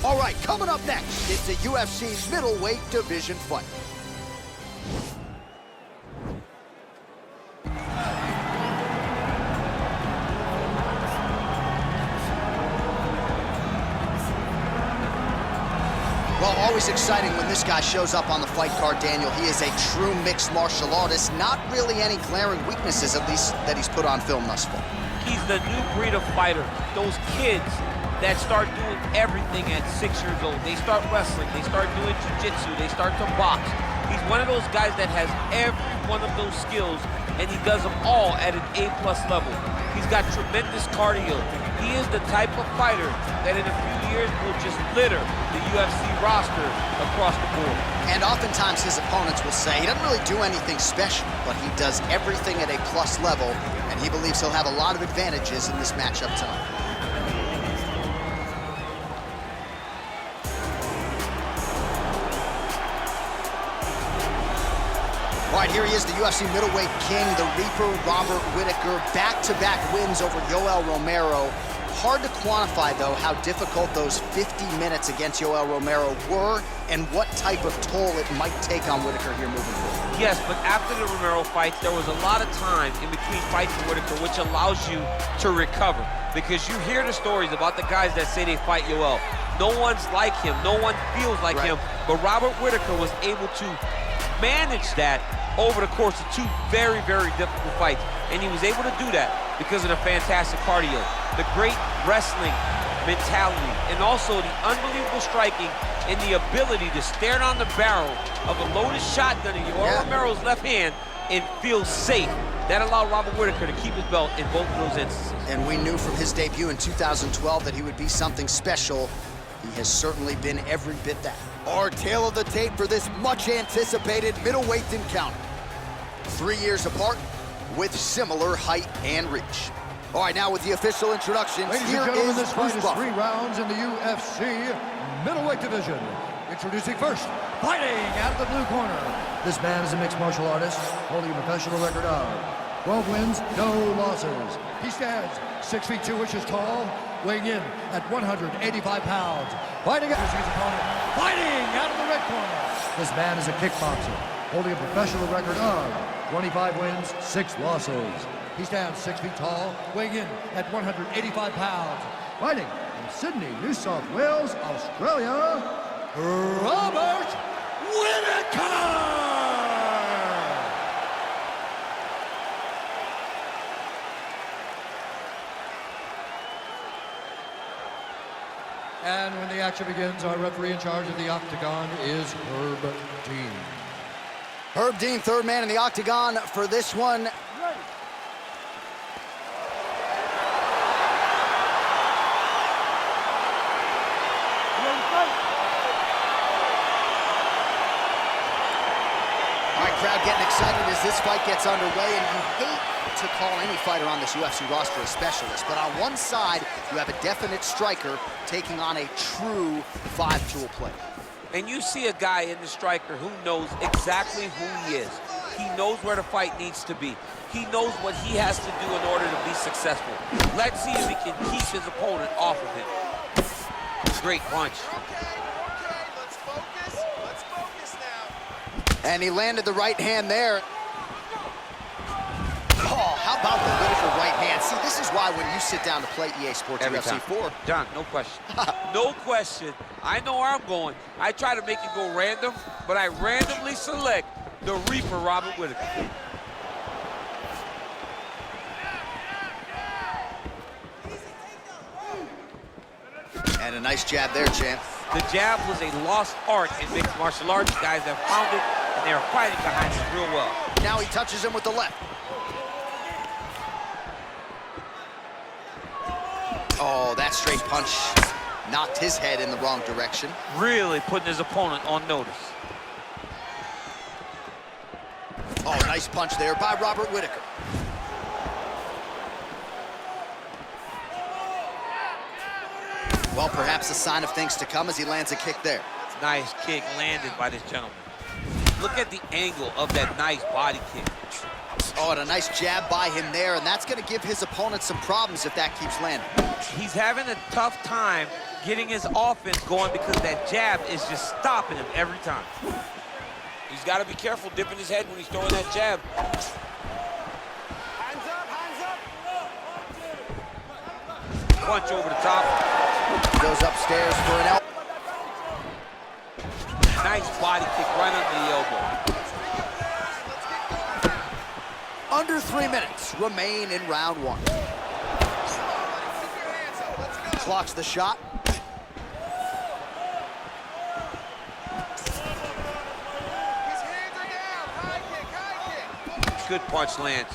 All right, coming up next, it's a UFC middleweight division fight. Well, always exciting when this guy shows up on the fight card, Daniel. He is a true mixed martial artist. Not really any glaring weaknesses, at least, that he's put on film thus far. He's the new breed of fighter. Those kids that start doing everything at 6 years old. They start wrestling, they start doing jiu-jitsu, they start to box. He's one of those guys that has every one of those skills, and he does them all at an A-plus level. He's got tremendous cardio. He is the type of fighter that in a few years will just litter the UFC roster across the board. And oftentimes his opponents will say he doesn't really do anything special, but he does everything at a plus level, and he believes he'll have a lot of advantages in this matchup tonight. All right, here he is, the UFC middleweight king, the Reaper, Robert Whittaker. Back-to-back wins over Yoel Romero. Hard to quantify, though, how difficult those 50 minutes against Yoel Romero were and what type of toll it might take on Whittaker here moving forward. Yes, but after the Romero fights, there was a lot of time in between fights for Whittaker, which allows you to recover. Because you hear the stories about the guys that say they fight Yoel. No one's like him. No one feels like him. But Robert Whittaker was able to manage that over the course of two very, very difficult fights. And he was able to do that because of the fantastic cardio, the great wrestling mentality, and also the unbelievable striking and the ability to stare down the barrel of a loaded shotgun in Yoel Romero's left hand and feel safe. That allowed Robert Whittaker to keep his belt in both of those instances. And we knew from his debut in 2012 that he would be something special. He has certainly been every bit that. Our tale of the tape for this much-anticipated middleweight encounter. 3 years apart with similar height and reach. All right, now with the official introductions, Ladies here and gentlemen, is this fight is Bruce 3 rounds in the UFC middleweight division. Introducing first, fighting out of the blue corner. This man is a mixed martial artist, holding a professional record of 12 wins, no losses. He stands 6 feet 2 inches tall, weighing in at 185 pounds. Fighting out his opponent, fighting out of the red corner. This man is a kickboxer, holding a professional record of 25 wins, 6 losses. He stands 6 feet tall, weighing in at 185 pounds. Fighting from Sydney, New South Wales, Australia, Robert Whittaker! And when the action begins, our referee in charge of the octagon is Herb Dean. Herb Dean, third man in the octagon for this one. All right, crowd getting excited as this fight gets underway, and you hate to call any fighter on this UFC roster a specialist, but on one side, you have a definite striker taking on a true five-tool player. And you see a guy in the striker who knows exactly who he is. He knows where the fight needs to be. He knows what he has to do in order to be successful. Let's see if he can keep his opponent off of him. Great punch. Let's focus now. And he landed the right hand there. Oh, how about the Whittaker right hand? See, this is why when you sit down to play EA Sports UFC 4. John, no question. No question. I know where I'm going. I try to make it go random, but I randomly select the Reaper, Robert Whittaker. And a nice jab there, champ. The jab was a lost art in mixed martial arts. Guys have found it, and they are fighting behind it real well. Now he touches him with the left. Oh, that straight punch knocked his head in the wrong direction. Really putting his opponent on notice. Oh, nice punch there by Robert Whittaker. Well, perhaps a sign of things to come as he lands a kick there. Nice kick landed by this gentleman. Look at the angle of that nice body kick. Oh, and a nice jab by him there, and that's going to give his opponent some problems if that keeps landing. He's having a tough time getting his offense going because that jab is just stopping him every time. He's got to be careful dipping his head when he's throwing that jab. Hands up, hands up. Punch over the top. Goes upstairs for an elbow. Nice body kick right under the elbow. Under 3 minutes remain in round one. Blocks the shot. His hands are down. High kick, high kick. Good punch lands.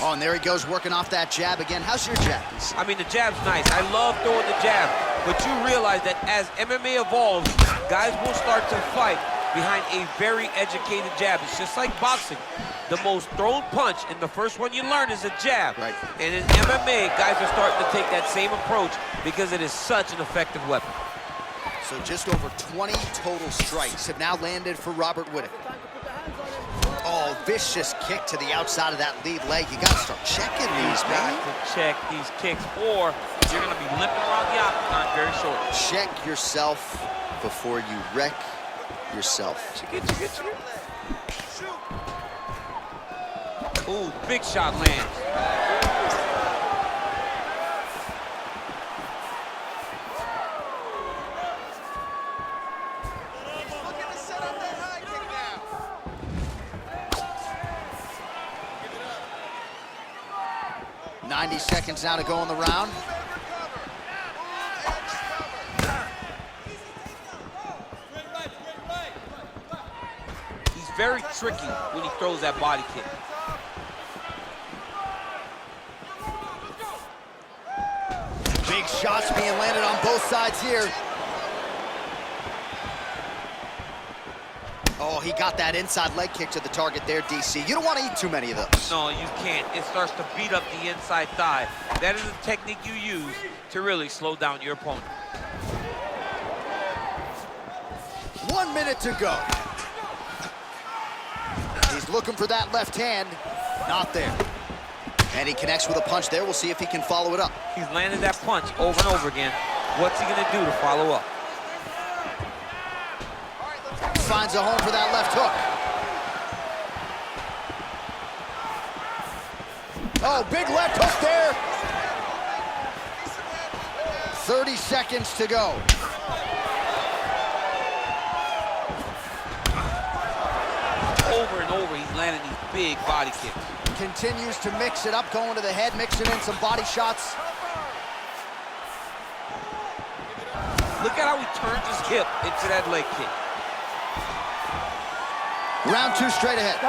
Oh, and there he goes, working off that jab again. How's your jab? I mean, the jab's nice. I love throwing the jab, but you realize that as MMA evolves, guys will start to fight behind a very educated jab. It's just like boxing. The most thrown punch, and the first one you learn is a jab. Right. And in MMA, guys are starting to take that same approach because it is such an effective weapon. So just over 20 total strikes have now landed for Robert Whittaker. Oh, vicious kick to the outside of that lead leg. You got to start checking these, You man. got to check these kicks, or you're going to be limping around the octagon very shortly. Check yourself before you wreck yourself. Check it. Ooh, big shot lands. Looking to set up that high kick now. 90 seconds now to go in the round. He's very tricky when he throws that body kick. Big shots being landed on both sides here. Oh, he got that inside leg kick to the target there, DC. You don't want to eat too many of those. No, you can't. It starts to beat up the inside thigh. That is a technique you use to really slow down your opponent. 1 minute to go. He's looking for that left hand. Not there. And he connects with a punch there. We'll see if he can follow it up. He's landed that punch over and over again. What's he gonna do to follow up? Finds a home for that left hook. Oh, big left hook there. 30 seconds to go. Over and over, he's landing these big body kicks. Continues to mix it up, going to the head, mixing in some body shots. Look at how he turns his hip into that leg kick. Round two straight ahead.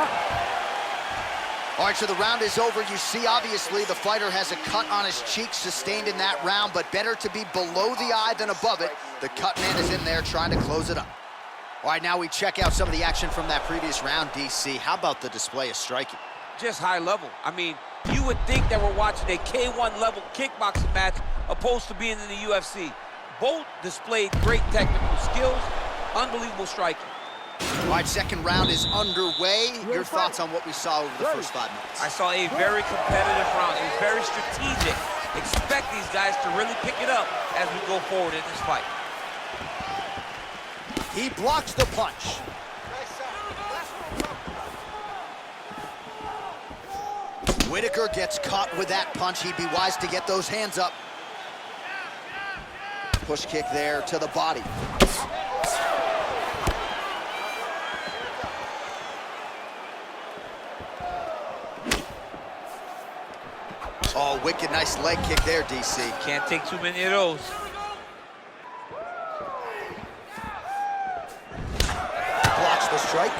All right, so the round is over. You see, obviously, the fighter has a cut on his cheek sustained in that round, but better to be below the eye than above it. The cut man is in there trying to close it up. All right, now we check out some of the action from that previous round, DC. How about the display of striking? Just high level. I mean, you would think that we're watching a K1 level kickboxing match opposed to being in the UFC. Both displayed great technical skills, unbelievable striking. All right, second round is underway. Your thoughts on what we saw over the first 5 minutes? I saw a very competitive round. It was very strategic. Expect these guys to really pick it up as we go forward in this fight. He blocks the punch. Whittaker gets caught with that punch. He'd be wise to get those hands up. Push kick there to the body. Oh, wicked nice leg kick there, DC. Can't take too many of those. Blocks the strike.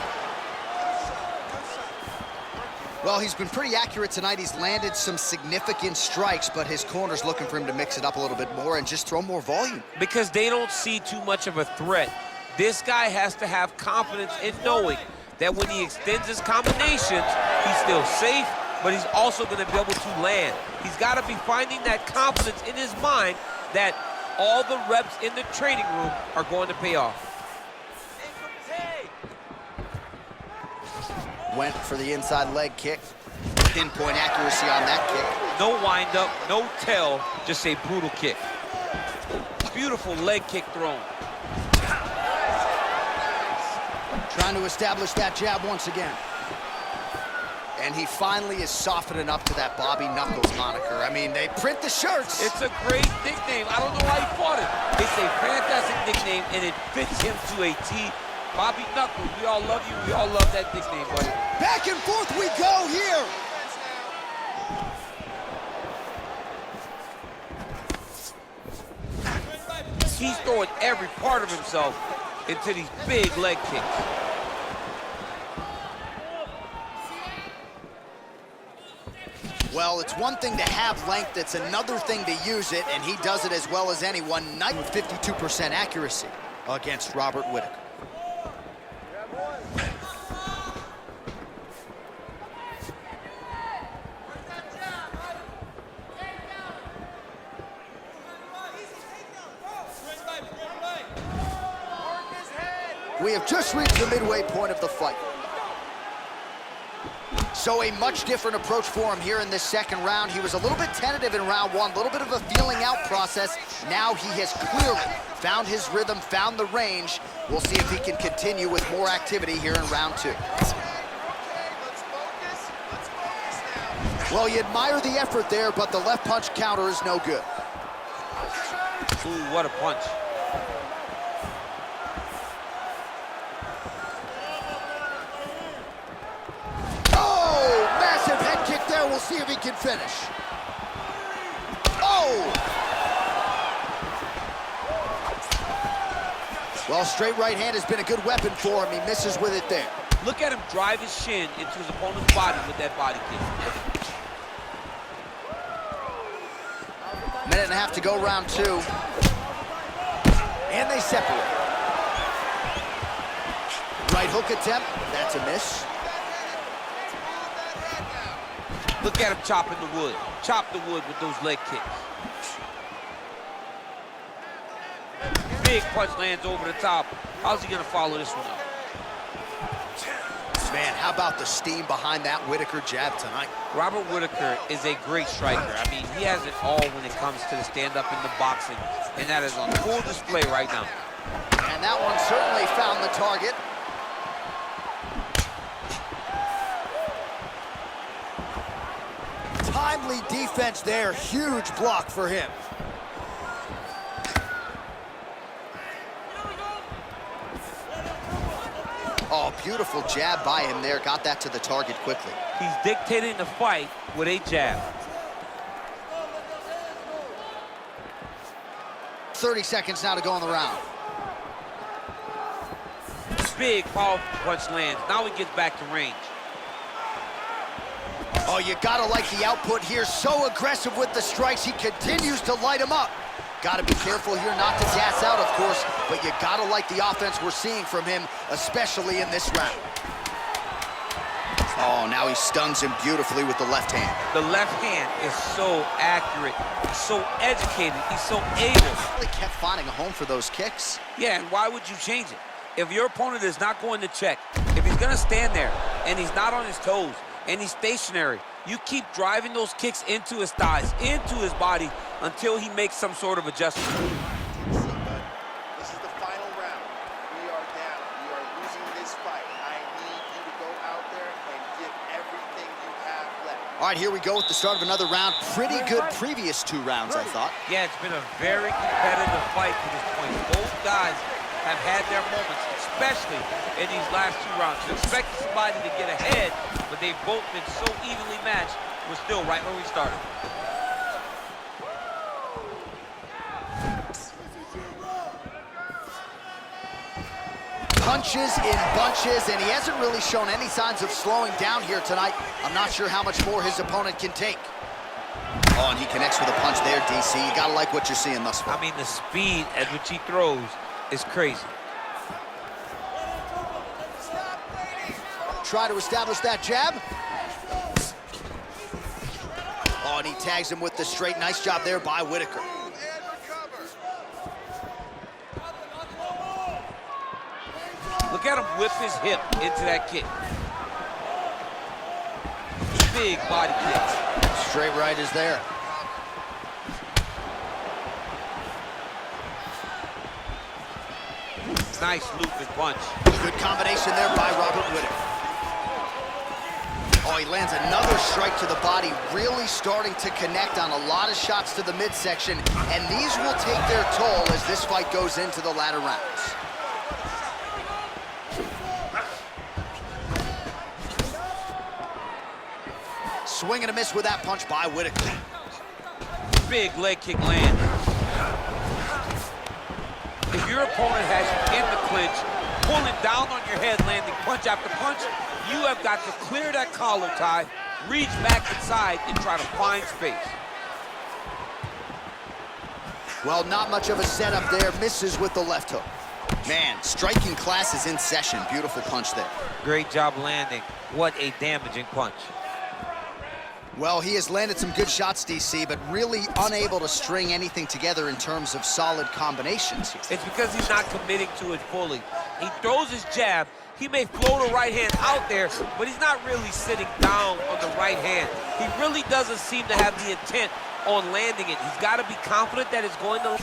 Well, he's been pretty accurate tonight. He's landed some significant strikes, but his corner's looking for him to mix it up a little bit more and just throw more volume. Because they don't see too much of a threat. This guy has to have confidence in knowing that when he extends his combinations, he's still safe, but he's also going to be able to land. He's got to be finding that confidence in his mind that all the reps in the training room are going to pay off. Went for the inside leg kick. Pinpoint accuracy on that kick. No wind up, no tell, just a brutal kick. Beautiful leg kick thrown. Trying to establish that jab once again. And he finally is softening up to that Bobby Knuckles moniker. I mean, they print the shirts. It's a great nickname. I don't know why he fought it. It's a fantastic nickname, and it fits him to a T. Bobby Knuckles, we all love you. We all love that nickname, buddy. Back and forth we go here. He's throwing every part of himself into these big leg kicks. Well, it's one thing to have length, it's another thing to use it, and he does it as well as anyone, night with 52% accuracy against Robert Whittaker. We have just reached the midway point of the fight. So a much different approach for him here in this second round. He was a little bit tentative in round one, a little bit of a feeling out process. Now he has clearly found his rhythm, found the range. We'll see if he can continue with more activity here in round two. Well, you admire the effort there, but the left punch counter is no good. Ooh, what a punch. We'll see if he can finish. Oh! Well, straight right hand has been a good weapon for him. He misses with it there. Look at him drive his shin into his opponent's body with that body kick. Minute and a half to go, round two. And they separate. Right hook attempt, that's a miss. Look at him chopping the wood. Chop the wood with those leg kicks. Big punch lands over the top. How's he gonna follow this one up? Man, how about the steam behind that Whittaker jab tonight? Robert Whittaker is a great striker. I mean, he has it all when it comes to the stand-up in the boxing, and that is on full display right now. And that one certainly found the target. Timely defense there, huge block for him. Oh, beautiful jab by him there, got that to the target quickly. He's dictating the fight with a jab. 30 seconds now to go in the round. Big, powerful punch lands. Now he gets back to range. Oh, you gotta like the output here. So aggressive with the strikes. He continues to light him up. Gotta be careful here not to gas out, of course, but you gotta like the offense we're seeing from him, especially in this round. Oh, now he stuns him beautifully with the left hand. The left hand is so accurate, so educated, he's so able. He kept finding a home for those kicks. Yeah, and why would you change it? If your opponent is not going to check, if he's gonna stand there and he's not on his toes, and he's stationary, you keep driving those kicks into his thighs, into his body, until he makes some sort of adjustment. This is the final round. We are down. We are losing this fight. I need you to go out there and give everything you have left. All right, here we go with the start of another round. Pretty good previous two rounds, I thought. Yeah, it's been a very competitive fight to this point. Both guys have had their moments, especially in these last two rounds. You expect somebody to get ahead, but they've both been so evenly matched. We're still right where we started. Punches in bunches, and he hasn't really shown any signs of slowing down here tonight. I'm not sure how much more his opponent can take. Oh, and he connects with a punch there, DC. You gotta like what you're seeing thus far. I mean, the speed at which he throws is crazy. Try to establish that jab. Oh, and he tags him with the straight. Nice job there by Whittaker. Look at him whip his hip into that kick. Big body kick. Straight right is there. Nice loop and punch. Good combination there by Robert Whittaker. Oh, he lands another strike to the body, really starting to connect on a lot of shots to the midsection, and these will take their toll as this fight goes into the latter rounds. Swing and a miss with that punch by Whittaker. Big leg kick land. If your opponent has you in the clinch, pulling down on your head, landing punch after punch, you have got to clear that collar tie, reach back inside, and try to find space. Well, not much of a setup there. Misses with the left hook. Man, striking class is in session. Beautiful punch there. Great job landing. What a damaging punch. Well, he has landed some good shots, DC, but really unable to string anything together in terms of solid combinations. It's because he's not committing to it fully. He throws his jab. He may float a right hand out there, but he's not really sitting down on the right hand. He really doesn't seem to have the intent on landing it. He's got to be confident that it's going to...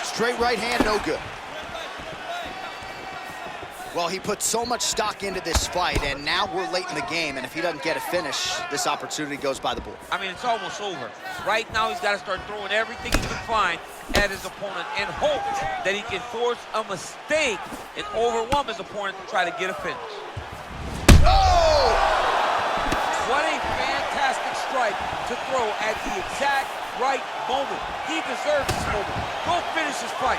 Straight right hand, no good. Well, he put so much stock into this fight, and now we're late in the game, and if he doesn't get a finish, this opportunity goes by the board. I mean, it's almost over. Right now, he's got to start throwing everything he can find at his opponent and hope that he can force a mistake and overwhelm his opponent to try to get a finish. Oh! What a fantastic strike to throw at the exact right moment. He deserves this moment. Go finish his fight.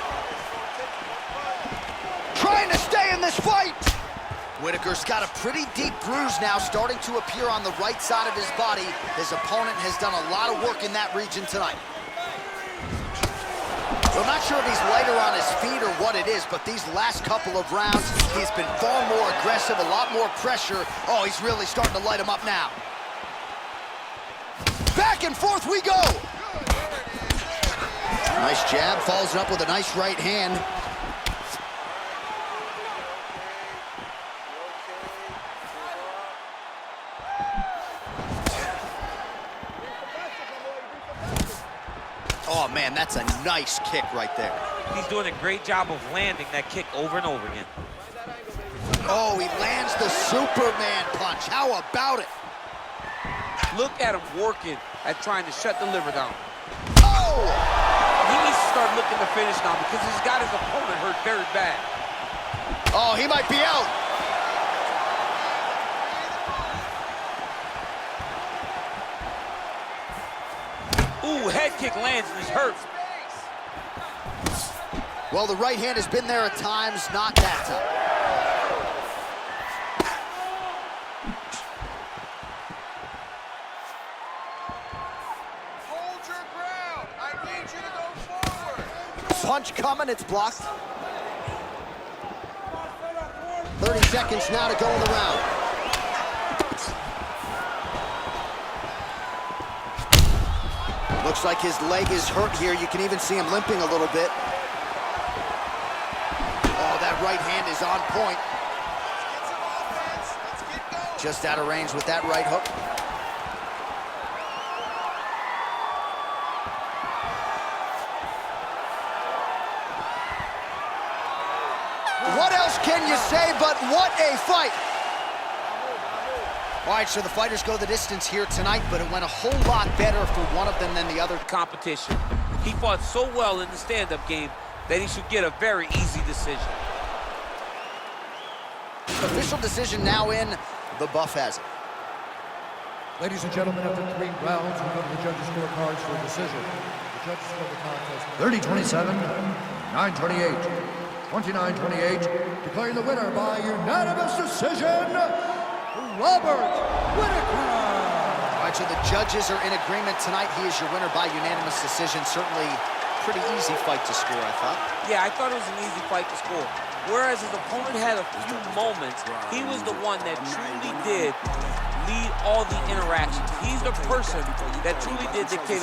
Trying to stay in this fight. Whittaker's got a pretty deep bruise now starting to appear on the right side of his body. His opponent has done a lot of work in that region tonight. So I'm not sure if he's lighter on his feet or what it is, but these last couple of rounds, he's been far more aggressive, a lot more pressure. Oh, he's really starting to light him up now. Back and forth we go. Nice jab, follows it up with a nice right hand. Oh, man, that's a nice kick right there. He's doing a great job of landing that kick over and over again. Oh, he lands the Superman punch. How about it? Look at him working at trying to shut the liver down. Oh! He needs to start looking to finish now because he's got his opponent hurt very bad. Oh, he might be out. Ooh, head kick lands and he's hurt. Well, the right hand has been there at times, not that time. Hold your ground. I need you to go forward. Punch coming, it's blocked. 30 seconds now to go in the round. Looks like his leg is hurt here. You can even see him limping a little bit. Oh, that right hand is on point. Let's get some offense. Let's get going. Just out of range with that right hook. What else can you say but what a fight? All right, so the fighters go the distance here tonight, but it went a whole lot better for one of them than the other. Competition. He fought so well in the stand-up game that he should get a very easy decision. Official decision now in. The buff has it. Ladies and gentlemen, after 3 rounds, we go to the judges' scorecards for a decision. The judges score the contest 30-27, 9-28, 29-28, declaring the winner by unanimous decision, Robert Whittaker. All right, so the judges are in agreement tonight. He is your winner by unanimous decision. Certainly pretty easy fight to score, I thought. Yeah, I thought it was an easy fight to score. Whereas his opponent had a few moments, he was the one that truly did lead all the interactions. He's the person that truly did dictate